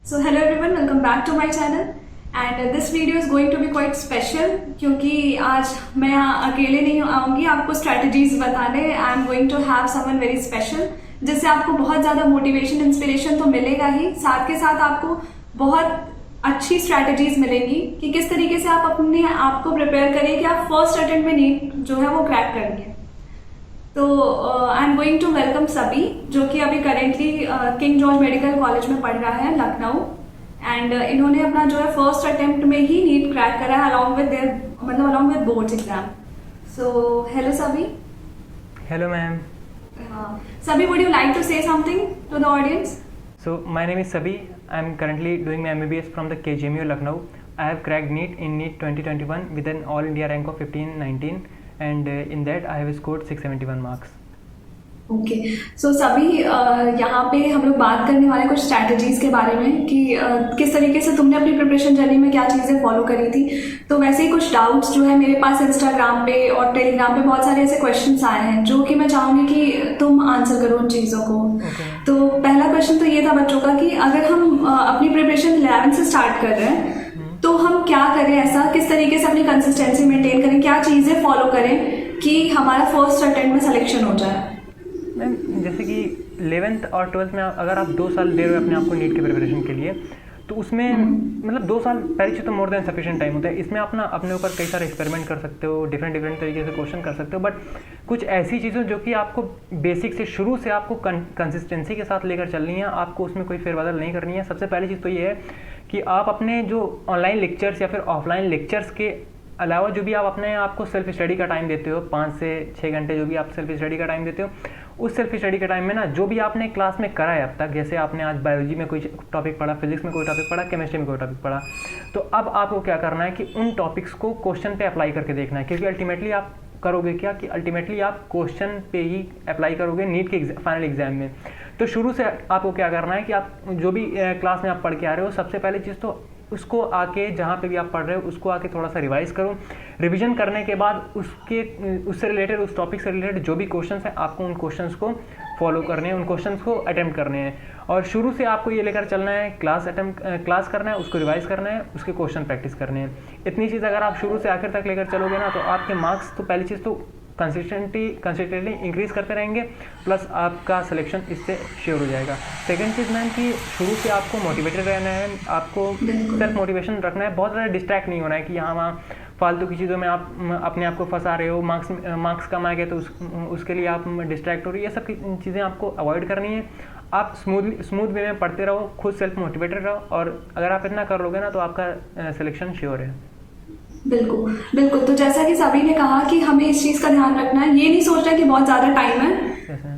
So hello everyone, welcome back to my channel and this video is going to be quite special क्योंकि आज मैं यहाँ अकेले नहीं आऊँगी आपको स्ट्रेटजीज बताने। I am going to have someone very special जिससे आपको बहुत ज़्यादा मोटिवेशन इंस्पिरेशन तो मिलेगा ही, साथ के साथ आपको बहुत अच्छी स्ट्रेटजीज मिलेंगी कि किस तरीके से आप अपने आप को प्रिपेयर करिए कि आप फर्स्ट अटेम्प्ट में नीट जो है वो क्रैक करेंगे। तो I am going to welcome सभी जो कि अभी currently King George medical college में पढ़ रहा है लखनऊ एंड इन्होंने अपना जो है फर्स्ट अटेम्प्ट में ही नीट क्रैक करा है along with their along with boards exam. So hello सभी। Hello ma'am. Sabi, would you like to say something to the audience? So my name is Sabi. I am currently doing my MBBS from the KGMU Lucknow. I have cracked NEET in NEET 2021 with an all India rank of 1519 and in that I have scored 671 marks. Okay so सभी यहाँ पे हम लोग बात करने वाले कुछ strategies के बारे में कि किस तरीके से तुमने अपनी प्रिपरेशन जर्नी में क्या चीज़ें फॉलो करी थी। तो वैसे ही कुछ डाउट्स जो है मेरे पास इंस्टाग्राम पे और टेलीग्राम पे बहुत सारे ऐसे क्वेश्चंस आए हैं जो कि मैं चाहूँगी कि तुम आंसर करो उन चीज़ों को। तो पहला क्वेश्चन तो ये था बच्चों का कि अगर हम अपनी प्रिपरेशन 11 से स्टार्ट कर रहे हैं तो हम क्या करें, ऐसा किस तरीके से अपनी कंसिस्टेंसी मेंटेन करें, क्या चीज़ें फॉलो करें कि हमारा फर्स्ट अटेम्प्ट में सिलेक्शन हो जाए। मैम जैसे कि 11th और 12th में अगर आप 2 साल दे रहे हो अपने आप को नीट के प्रिपरेशन के लिए तो उसमें मतलब 2 साल पहले चीज़ तो मोर देन सफिशिएंट टाइम होता है। इसमें आप ना अपने ऊपर कई सारे एक्सपेरिमेंट कर सकते हो, डिफरेंट तरीके से क्वेश्चन कर सकते हो, बट कुछ ऐसी चीज़ें जो कि आपको बेसिक से शुरू से आपको कंसिस्टेंसी के साथ लेकर चलनी है, आपको उसमें कोई फेरबदल नहीं करनी है। सबसे पहली चीज़ तो ये है कि आप अपने जो ऑनलाइन लेक्चर्स या फिर ऑफलाइन लेक्चर्स के अलावा जो भी आप अपने आपको सेल्फ स्टडी का टाइम देते हो 5 से 6 घंटे जो भी आप सेल्फ स्टडी का टाइम देते हो, उस सेल्फ स्टडी के टाइम में ना जो भी आपने क्लास में करा है अब तक, जैसे आपने आज बायोलॉजी में कोई टॉपिक पढ़ा, फिजिक्स में कोई टॉपिक पढ़ा, केमिस्ट्री में कोई टॉपिक पढ़ा, तो अब आपको क्या करना है कि उन टॉपिक्स को क्वेश्चन पे अप्लाई करके देखना है। क्योंकि अल्टीमेटली आप करोगे क्या कि अल्टीमेटली आप क्वेश्चन पे ही अप्लाई करोगे नीट के फाइनल एग्जाम में। तो शुरू से आपको क्या करना है कि आप जो भी क्लास में आप पढ़ के आ रहे हो, सबसे पहले चीज़ तो उसको आके जहाँ पे भी आप पढ़ रहे हो उसको आके थोड़ा सा रिवाइज करो। रिवीजन करने के बाद उससे रिलेटेड, उस टॉपिक से रिलेटेड जो भी क्वेश्चंस हैं आपको उन क्वेश्चंस को फॉलो करने हैं, उन क्वेश्चंस को अटेम्प्ट करने हैं। और शुरू से आपको ये लेकर चलना है, क्लास करना है, उसको रिवाइज करना है, उसके क्वेश्चन प्रैक्टिस करने हैं। इतनी चीज़ अगर आप शुरू से आखिर तक लेकर चलोगे ना तो आपके मार्क्स तो पहली चीज़ तो कंसिस्टेंटली इंक्रीज करते रहेंगे, प्लस आपका सिलेक्शन इससे श्योर हो जाएगा। सेकंड चीज़ मैम कि शुरू से आपको मोटिवेटेड रहना है, आपको सेल्फ मोटिवेशन रखना है, बहुत ज़्यादा डिस्ट्रैक्ट नहीं होना है कि यहाँ वहाँ फालतू की चीज़ों में आप अपने आप को फंसा रहे हो, मार्क्स कम आ गए तो उसके लिए आप डिस्ट्रैक्ट हो रही है। ये सब चीज़ें आपको अवॉइड करनी है। आप स्मूथ वे में पढ़ते रहो, खुद सेल्फ मोटिवेटेड रहो, और अगर आप इतना कर लोगे ना तो आपका सिलेक्शन श्योर है। बिल्कुल बिल्कुल। तो जैसा कि सभी ने कहा कि हमें इस चीज़ का ध्यान रखना है, ये नहीं सोचना कि बहुत ज़्यादा टाइम है,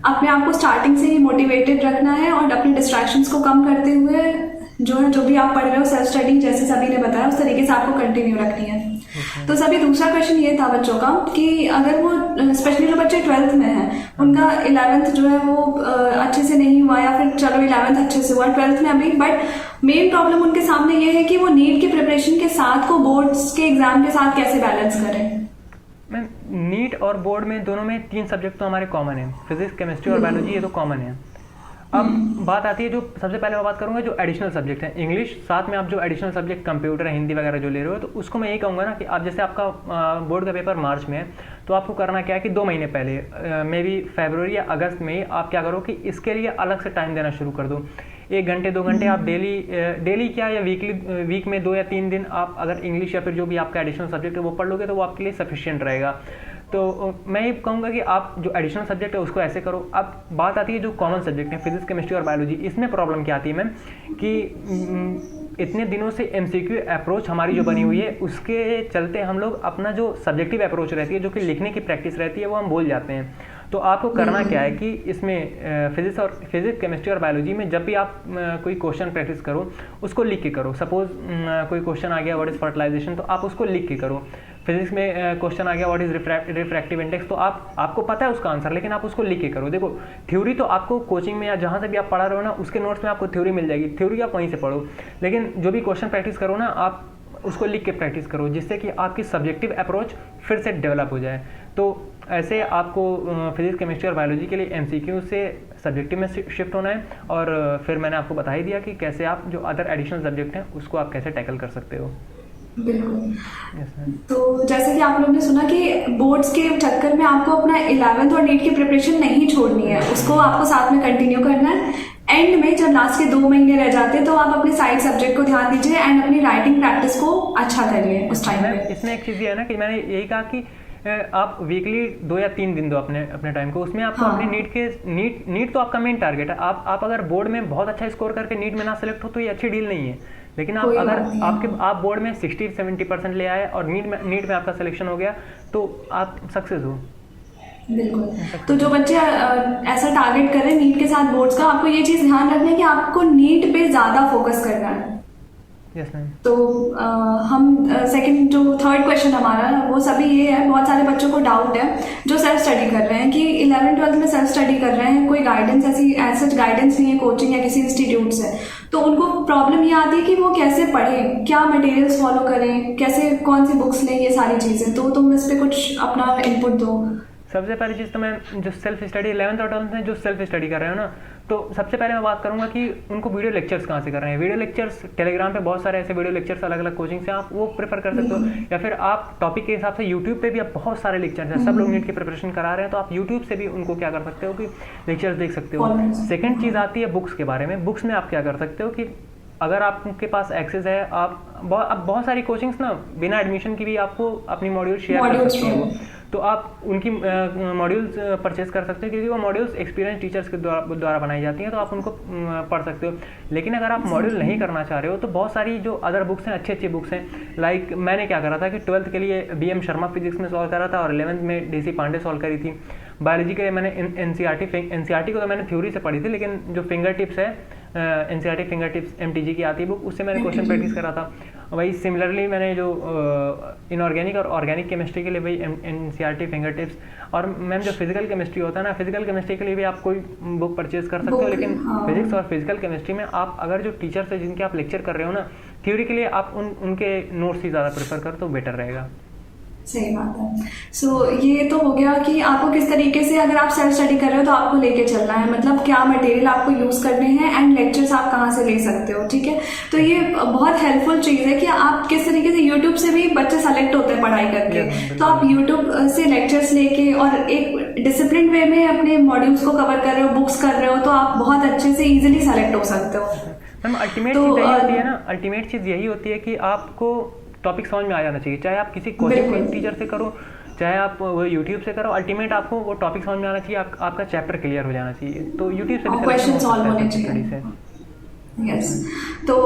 अपने आप को स्टार्टिंग से ही मोटिवेटेड रखना है और अपने डिस्ट्रैक्शंस को कम करते हुए जो भी आप पढ़ रहे हो सेल्फ स्टडी जैसे सभी ने बताया उस तरीके से आपको कंटिन्यू रखनी है। तो सभी दूसरा क्वेश्चन ये था बच्चों का कि अगर वो स्पेशली जो बच्चे 12th में हैं उनका 11th जो है वो अच्छे से नहीं हुआ, या फिर चलो 11th अच्छे से हुआ, 12th में अभी, बट मेन प्रॉब्लम उनके सामने ये है कि वो नीट की प्रिपरेशन के साथ को बोर्ड्स के एग्जाम के साथ कैसे बैलेंस करें। मैम नीट और बोर्ड में दोनों में 3 सब्जेक्ट तो हमारे कॉमन है, फिजिक्स, केमिस्ट्री और बायोलॉजी, ये तो कॉमन है। अब बात आती है जो सबसे पहले मैं बात करूंगा जो एडिशनल सब्जेक्ट है, इंग्लिश, साथ में आप जो एडिशनल सब्जेक्ट कंप्यूटर, हिंदी वगैरह जो ले रहे हो, तो उसको मैं ये कहूँगा ना कि आप जैसे आपका बोर्ड का पेपर मार्च में है तो आपको करना क्या है कि 2 महीने पहले मे बी फरवरी या अगस्त में आप क्या करो कि इसके लिए अलग से टाइम देना शुरू कर दो। 1 घंटे 2 घंटे आप डेली क्या या वीक में 2 या 3 दिन आप अगर इंग्लिश या फिर जो भी आपका एडिशनल सब्जेक्ट है वो पढ़ लोगे तो वो आपके लिए सफिशिएंट रहेगा। तो मैं ये कहूँगा कि आप जो एडिशनल सब्जेक्ट है उसको ऐसे करो। अब बात आती है जो कॉमन सब्जेक्ट है, फिजिक्स, केमिस्ट्री और बायोलॉजी, इसमें प्रॉब्लम क्या आती है मैम कि इतने दिनों से एमसीक्यू अप्रोच हमारी जो बनी हुई है उसके चलते हम लोग अपना जो सब्जेक्टिव अप्रोच रहती है, जो कि लिखने की प्रैक्टिस रहती है, वो हम भूल जाते हैं। तो आपको करना क्या है कि इसमें फिजिक्स, केमिस्ट्री और बायोलॉजी में जब भी आप कोई क्वेश्चन प्रैक्टिस करो उसको लिख के करो। सपोज कोई क्वेश्चन आ गया व्हाट इज़ फर्टिलाइजेशन, तो आप उसको लिख के करो। फिजिक्स में क्वेश्चन आ गया व्हाट इज रिफ्रैक्टिव इंडेक्स, तो आपको पता है उसका आंसर, लेकिन आप उसको लिख के करो। देखो थ्योरी तो आपको कोचिंग में या जहाँ से भी आप पढ़ा रहे हो ना उसके नोट्स में आपको थ्योरी मिल जाएगी, थ्योरी आप वहीं से पढ़ो, लेकिन जो भी क्वेश्चन प्रैक्टिस करो ना आप उसको लिख के प्रैक्टिस करो, जिससे कि आपकी सब्जेक्टिव अप्रोच फिर से डेवलप हो जाए। तो ऐसे आपको फिजिक्स, केमिस्ट्री और बायोलॉजी के लिए एमसीक्यू से सब्जेक्टिव में शिफ्ट होना है, और फिर मैंने आपको बता ही दिया कि कैसे आप जो अदर एडिशनल सब्जेक्ट हैं उसको आप कैसे टैकल कर सकते हो। बिल्कुल। yes, तो जैसे कि आप लोगों ने सुना कि बोर्ड्स के चक्कर में आपको अपना 11th और नीट की प्रिपरेशन नहीं छोड़नी है, उसको आपको साथ में कंटिन्यू करना है। एंड में जब लास्ट के 2 महीने रह जाते हैं तो आप अपने साइड सब्जेक्ट को ध्यान दीजिए एंड अपनी राइटिंग प्रैक्टिस को अच्छा करिए उस टाइम में। इसमें एक चीज़ ये है ना कि मैंने यही कहा कि आप वीकली 2 या 3 दिन दो अपने टाइम को, उसमें आपको अपने नीट तो आपका मेन टारगेट है। आप अगर बोर्ड में बहुत अच्छा स्कोर करके नीट में ना सेलेक्ट हो तो ये अच्छी डील नहीं है, लेकिन आप बोर्ड में 60-70% ले आए और नीट में आपका सिलेक्शन हो गया तो आप सक्सेस हो। बिल्कुल। तो जो बच्चे ऐसा टारगेट कर रहे हैं नीट के साथ बोर्ड्स का, आपको ये चीज़ ध्यान रखना है कि आपको नीट पे ज़्यादा फोकस करना है। Yes ma'am. तो हम सेकंड जो थर्ड क्वेश्चन हमारा वो सभी ये है, बहुत सारे बच्चों को डाउट है जो सेल्फ स्टडी कर रहे हैं कि 11th-12th में सेल्फ स्टडी कर रहे हैं, कोई गाइडेंस ऐसी गाइडेंस नहीं है कोचिंग या किसी इंस्टीट्यूट से, तो उनको प्रॉब्लम ये आती है कि वो कैसे पढ़ें, क्या मटेरियल्स फॉलो करें, कैसे कौन सी बुक्स लें, ये सारी चीज़ें। तो तुम इस पर कुछ अपना इनपुट दो। सबसे पहली चीज़ तो मैं जो सेल्फ स्टडी 11th और 12th में जो सेल्फ स्टडी कर रहे हो ना, तो सबसे पहले मैं बात करूंगा कि उनको वीडियो लेक्चर्स कहाँ से कर रहे हैं। वीडियो लेक्चर्स टेलीग्राम पे बहुत सारे ऐसे वीडियो लेक्चर्स अलग अलग कोचिंग से आप वो प्रेफर कर सकते हो, या फिर आप टॉपिक के हिसाब से यूट्यूब पे भी आप बहुत सारे लेक्चर्स हैं, सब लोग नीट की प्रिपरेशन करा रहे हैं, तो आप यूट्यूब से भी उनको क्या कर सकते हो कि लेक्चर्स देख सकते हो। सेकेंड चीज़ आती है बुक्स के बारे में। बुक्स में आप क्या कर सकते हो कि अगर आपके पास एक्सेस है, अब बहुत सारी कोचिंग्स ना बिना एडमिशन की भी आपको अपनी मॉड्यूल शेयर कर सकती हैं, तो आप उनकी मॉड्यूल्स परचेज कर सकते हो, क्योंकि वो मॉड्यूल्स एक्सपीरियंस टीचर्स के द्वारा बनाई जाती हैं, तो आप उनको पढ़ सकते हो। लेकिन अगर आप मॉड्यूल नहीं करना चाह रहे हो तो बहुत सारी जो अदर बुक्स हैं, अच्छी बुक्स हैं, लाइक मैंने क्या करा था कि 12th के लिए BM शर्मा फिजिक्स में सॉल्व करा था और 11th में DC पांडे सॉल्व करी थी। बायोलॉजी के लिए मैंने NCERT को तो मैंने थ्योरी से पढ़ी थी, लेकिन जो फिंगर टिप्स है NCERT फिंगर टिप्स MTG की आती है बुक, उससे मैंने क्वेश्चन प्रैक्टिस करा था। वही सिमिलरली मैंने जो इनऑर्गेनिक और ऑर्गेनिक केमिस्ट्री के लिए वही NCERT फिंगर टिप्स, और मैम जो फिजिकल केमिस्ट्री होता है ना, फिजिकल केमिस्ट्री के लिए भी आप कोई बुक परचेज कर सकते हो, लेकिन फिजिक्स और फिजिकल केमिस्ट्री में आप अगर जो टीचर्स है जिनके आप लेक्चर कर रहे हो ना थ्योरी के लिए, आप उनके नोट्स ही ज़्यादा प्रेफर करो तो बेटर रहेगा। सही बात है। सो ये तो हो गया कि आपको किस तरीके से अगर आप सेल्फ स्टडी कर रहे हो तो आपको लेके चलना है, मतलब क्या मटेरियल आपको यूज़ करने हैं एंड लेक्चर्स आप कहाँ से ले सकते हो, ठीक है। तो ये बहुत हेल्पफुल चीज़ है कि आप किस तरीके से यूट्यूब से भी बच्चे सेलेक्ट होते हैं पढ़ाई करके, तो आप यूट्यूब से लेक्चर्स लेके और एक डिसिप्लिन वे में अपने मॉड्यूल्स को कवर कर रहे हो, बुक्स कर रहे हो, तो आप बहुत अच्छे से ईजिली सेलेक्ट हो सकते हो। मैम अल्टीमेट चीज़ यही होती है ना, अल्टीमेट चीज़ यही होती है कि आपको टॉपिक समझ में आ जाना चाहिए, चाहे आप किसी कोचिंग टीचर से करो, चाहे आप वो यूट्यूब से करो, अल्टीमेट आपको वो टॉपिक समझ में आना चाहिए, आपका चैप्टर क्लियर हो जाना चाहिए, तो यूट्यूब से भी क्वेश्चन सॉल्व होने चाहिए। यस। तो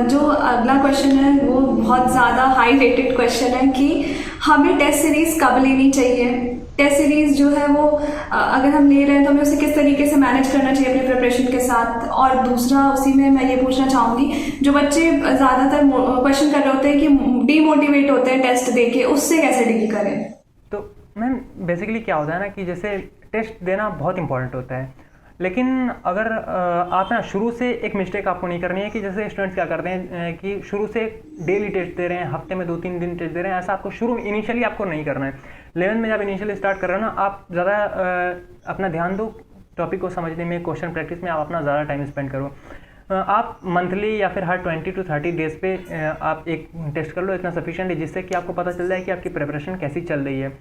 जो अगला क्वेश्चन है वो बहुत ज़्यादा हाई रेटेड क्वेश्चन है कि हमें टेस्ट सीरीज कब लेनी चाहिए। टेस्ट सीरीज जो है वो अगर हम ले रहे हैं तो हमें उसे किस तरीके से मैनेज करना चाहिए अपने प्रिपरेशन के साथ। और दूसरा उसी में मैं ये पूछना चाहूँगी, जो बच्चे ज़्यादातर क्वेश्चन कर रहे होते हैं कि डीमोटिवेट होते हैं टेस्ट देके, उससे कैसे डील करें। तो मैम बेसिकली क्या होता है ना कि जैसे टेस्ट देना बहुत इंपॉर्टेंट होता है, लेकिन अगर आप ना शुरू से एक मिस्टेक आपको नहीं करनी है कि जैसे स्टूडेंट्स क्या करते हैं कि शुरू से डेली टेस्ट दे रहे हैं, हफ्ते में 2-3 दिन टेस्ट दे रहे हैं, ऐसा आपको शुरू इनिशियली आपको नहीं करना है। 11th में जब इनिशियली स्टार्ट कर रहे हो ना, आप ज़्यादा अपना ध्यान दो टॉपिक को समझने में, क्वेश्चन प्रैक्टिस में आप अपना ज़्यादा टाइम स्पेंड करो। आप मंथली या फिर हर 20 to 30 डेज पे आप एक टेस्ट कर लो, इतना सफिशिएंट है जिससे कि आपको पता चल जाए कि आपकी प्रिपरेशन कैसी चल रही है।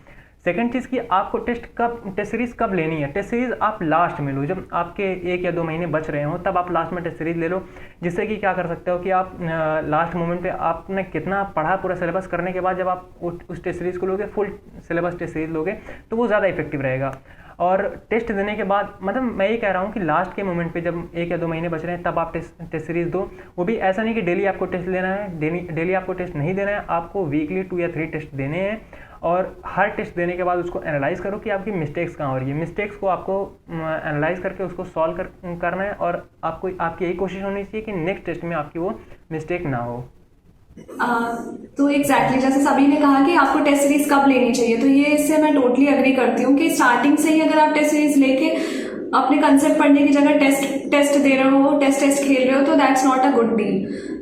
सेकंड चीज़ कि आपको टेस्ट सीरीज़ कब लेनी है। टेस्ट सीरीज़ आप लास्ट में लो, जब आपके 1 या 2 महीने बच रहे हो तब आप लास्ट में टेस्ट सीरीज़ ले लो, जिससे कि क्या कर सकते हो कि आप लास्ट मोमेंट पे आपने कितना पढ़ा पूरा सिलेबस करने के बाद जब आप उस टेस्ट सीरीज़ को लोगे, फुल सिलेबस टेस्ट सीरीज़ लोगे, तो वो ज़्यादा इफेक्टिव रहेगा। और टेस्ट देने के बाद मतलब मैं ये कह रहा हूँ कि लास्ट के मोमेंट पे जब 1 या 2 महीने बच रहे हैं तब आप टेस्ट सीरीज़ दो। वो भी ऐसा नहीं कि डेली आपको टेस्ट लेना है, डेली आपको टेस्ट नहीं देना है, आपको वीकली 2 या 3 टेस्ट देने हैं। और हर टेस्ट देने के बाद उसको एनालाइज करो कि आपकी मिस्टेक्स कहाँ हो रही है। मिस्टेक्स को आपको एनालाइज करके उसको सॉल्व करना है, और आपकी यही कोशिश होनी चाहिए कि नेक्स्ट टेस्ट में आपकी वो मिस्टेक ना हो। तो एग्जैक्टली जैसे सभी ने कहा कि आपको टेस्ट सीरीज कब लेनी चाहिए, तो ये इससे मैं टोटली अग्री करती हूँ कि स्टार्टिंग से ही अगर आप टेस्ट सीरीज लेके अपने कंसेप्ट पढ़ने की जगह टेस्ट दे रहे हो, टेस्ट खेल रहे हो, तो that's not a good deal.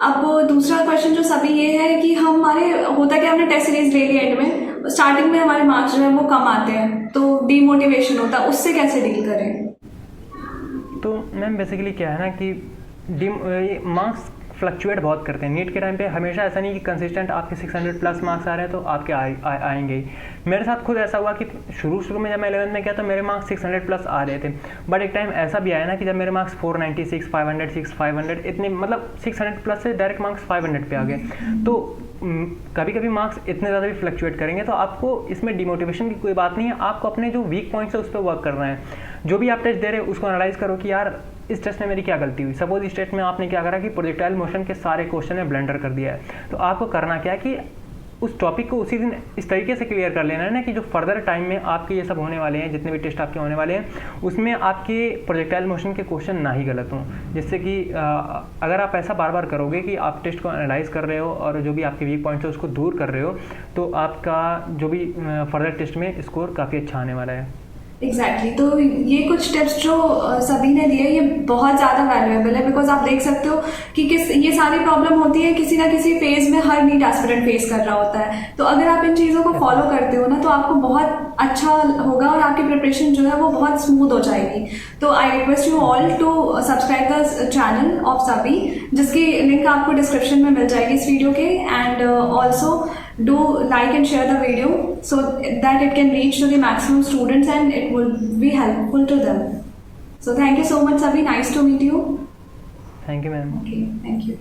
अब दूसरा क्वेश्चन जो सभी ये है कि हमारे होता है कि हमने टेस्ट सीरीज ले ली, एंड में स्टार्टिंग में हमारे मार्क्स जो है वो कम आते हैं, तो डीमोटिवेशन होता है, उससे कैसे डील करें। तो मैम बेसिकली क्या है ना कि मार्क्स फ्लक्चुएट बहुत करते हैं नीट के टाइम पे। हमेशा ऐसा नहीं कि कंसिस्टेंट आपके 600 प्लस मार्क्स आ रहे हैं तो आपके आएंगे ही। मेरे साथ खुद ऐसा हुआ कि शुरू में जब मैं 11th में गया तो मेरे मार्क्स 600 प्लस आ रहे थे, बट एक टाइम ऐसा भी आया ना कि जब मेरे मार्क्स 496, 500, 500 इतने मतलब 600 प्लस से डायरेक्ट मार्क्स 500 पे आ गए। तो कभी कभी मार्क्स इतने ज़्यादा भी फ्लक्चुएट करेंगे तो आपको इसमें डिमोटिवेशन की कोई बात नहीं है। आपको अपने जो वीक पॉइंट्स है उस पर वर्क करना है। जो भी आप टेस्ट दे रहे हैं उसको एनालाइज करो कि यार इस टेस्ट में मेरी क्या गलती हुई। सपोज इस टेस्ट में आपने क्या करा कि प्रोजेक्टाइल मोशन के सारे क्वेश्चन में ब्लेंडर कर दिया है, तो आपको करना क्या है कि उस टॉपिक को उसी दिन इस तरीके से क्लियर कर लेना है ना कि जो फर्दर टाइम में आपके ये सब होने वाले हैं, जितने भी टेस्ट आपके होने वाले हैं उसमें आपके प्रोजेक्टाइल मोशन के क्वेश्चन ना ही गलत हों। जिससे कि अगर आप ऐसा बार बार करोगे कि आप टेस्ट को एनालाइज कर रहे हो और जो भी आपके वीक पॉइंट्स है उसको दूर कर रहे हो, तो आपका जो भी फर्दर टेस्ट में स्कोर काफ़ी अच्छा आने वाला है। एग्जैक्टली तो ये कुछ टिप्स जो सभी ने दिए ये बहुत ज़्यादा वैल्यूएबल है, बिकॉज आप देख सकते हो कि ये सारी प्रॉब्लम होती है किसी ना किसी फेज में हर नीट एस्पिरेंट फेस कर रहा होता है। तो अगर आप इन चीज़ों को फॉलो करते हो ना तो आपको बहुत अच्छा होगा और आपकी प्रिपरेशन जो है वो बहुत स्मूथ हो जाएगी। तो I request you all to subscribe the channel of सभी, जिसकी लिंक आपको डिस्क्रिप्शन में मिल जाएगी इस वीडियो के, and also do like and share the video so that it can reach to the maximum students and it will be helpful to them. So thank you so much Sabhi, nice to meet you. Thank you ma'am. Okay, thank you.